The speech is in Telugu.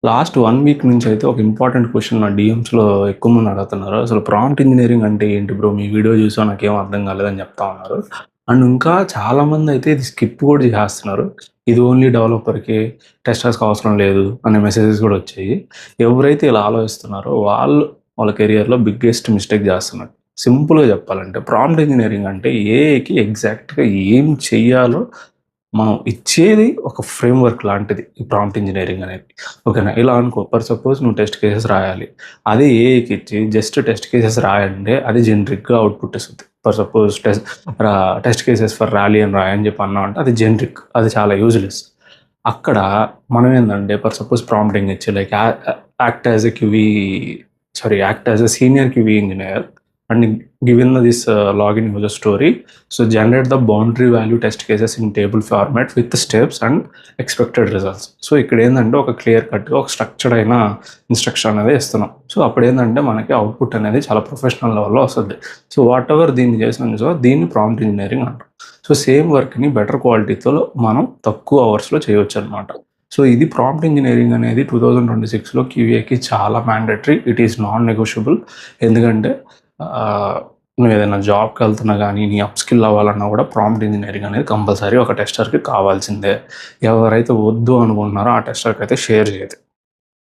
లాస్ట్ 1 వీక్ నుంచి అయితే ఒక ఇంపార్టెంట్ క్వెషన్ నా డీఎమ్స్‌లో ఎక్కువ మంది అడుగుతున్నారు. అసలు ప్రాంప్ట్ ఇంజినీరింగ్ అంటే ఏంటి బ్రో? మీ వీడియో చూసాం నాకేం అర్థం కాలేదని చెప్తా ఉన్నారు. అండ్ ఇంకా చాలామందయితే ఇది స్కిప్ కూడా చేసేస్తున్నారు. ఇది ఓన్లీ డెవలపర్‌కి, టెస్టర్స్‌కి అవసరం లేదు అనే మెసేజెస్ కూడా వచ్చాయి. ఎవరైతే ఇలా ఆలోచిస్తున్నారో వాళ్ళు వాళ్ళ కెరియర్‌లో బిగ్గెస్ట్ మిస్టేక్ చేస్తున్నారు. సింపుల్‌గా చెప్పాలంటే ప్రాంప్ట్ ఇంజినీరింగ్ అంటే ఏఐకి ఎగ్జాక్ట్‌గా ఏం చెయ్యాలో మనం ఇచ్చేది ఒక ఫ్రేమ్‌వర్క్ లాంటిది. ఈ ప్రాంప్ట్ ఇంజినీరింగ్ అనేది. ఓకేనా? ఇలా అనుకో ఫర్ సపోజ్ నువ్వు టెస్ట్ కేసెస్ రాయాలి. అదే ఏఐకి ఇచ్చి జస్ట్ టెస్ట్ కేసెస్ రాయంటే అది జనరిక్‌గా అవుట్‌పుట్ ఇస్తది. For suppose test cases for rally అని రాయని చెప్పి అన్నామంటే అది జనరిక్. అది చాలా యూజ్‌లెస్. అక్కడ మనం ఏందంటే ఫర్ సపోజ్ ప్రాంప్టింగ్ ఇచ్చి like act as a QA act as a senior QA engineer and given this login user story, so generate the boundary value test cases in table format with the steps and expected results. So ఇక్కడ ఏంటంటే ఒక క్లియర్ కట్గా ఒక స్ట్రక్చర్డ్ అయిన ఇన్స్ట్రక్షన్ అనేది ఇస్తున్నాం. సో అప్పుడు ఏంటంటే మనకి అవుట్పుట్ అనేది చాలా ప్రొఫెషనల్ లెవెల్లో వస్తుంది. సో వాట్ ఎవర్ దీన్ని చేసినాం సో దీన్ని ప్రాంప్ట్ ఇంజనీరింగ్ అంటాం. సో సేమ్ వర్క్ని బెటర్ క్వాలిటీతో మనం తక్కువ అవర్స్లో చేయవచ్చు అనమాట. సో ఇది ప్రాంప్ట్ ఇంజనీరింగ్ అనేది 2026లో క్యూఏకి చాలా mandatory. It is non negotiable. ఎందుకంటే నువ్వు ఏదైనా జాబ్కి వెళ్తున్నా కానీ నీ అప్ స్కిల్ అవ్వాలన్నా కూడా ప్రాంప్ట్ ఇంజనీరింగ్ అనేది కంపల్సరీ ఒక టెస్టర్కి కావాల్సిందే. ఎవరైతే వద్దు అనుకుంటున్నారో ఆ టెస్టర్కి అయితే షేర్ చేయదు.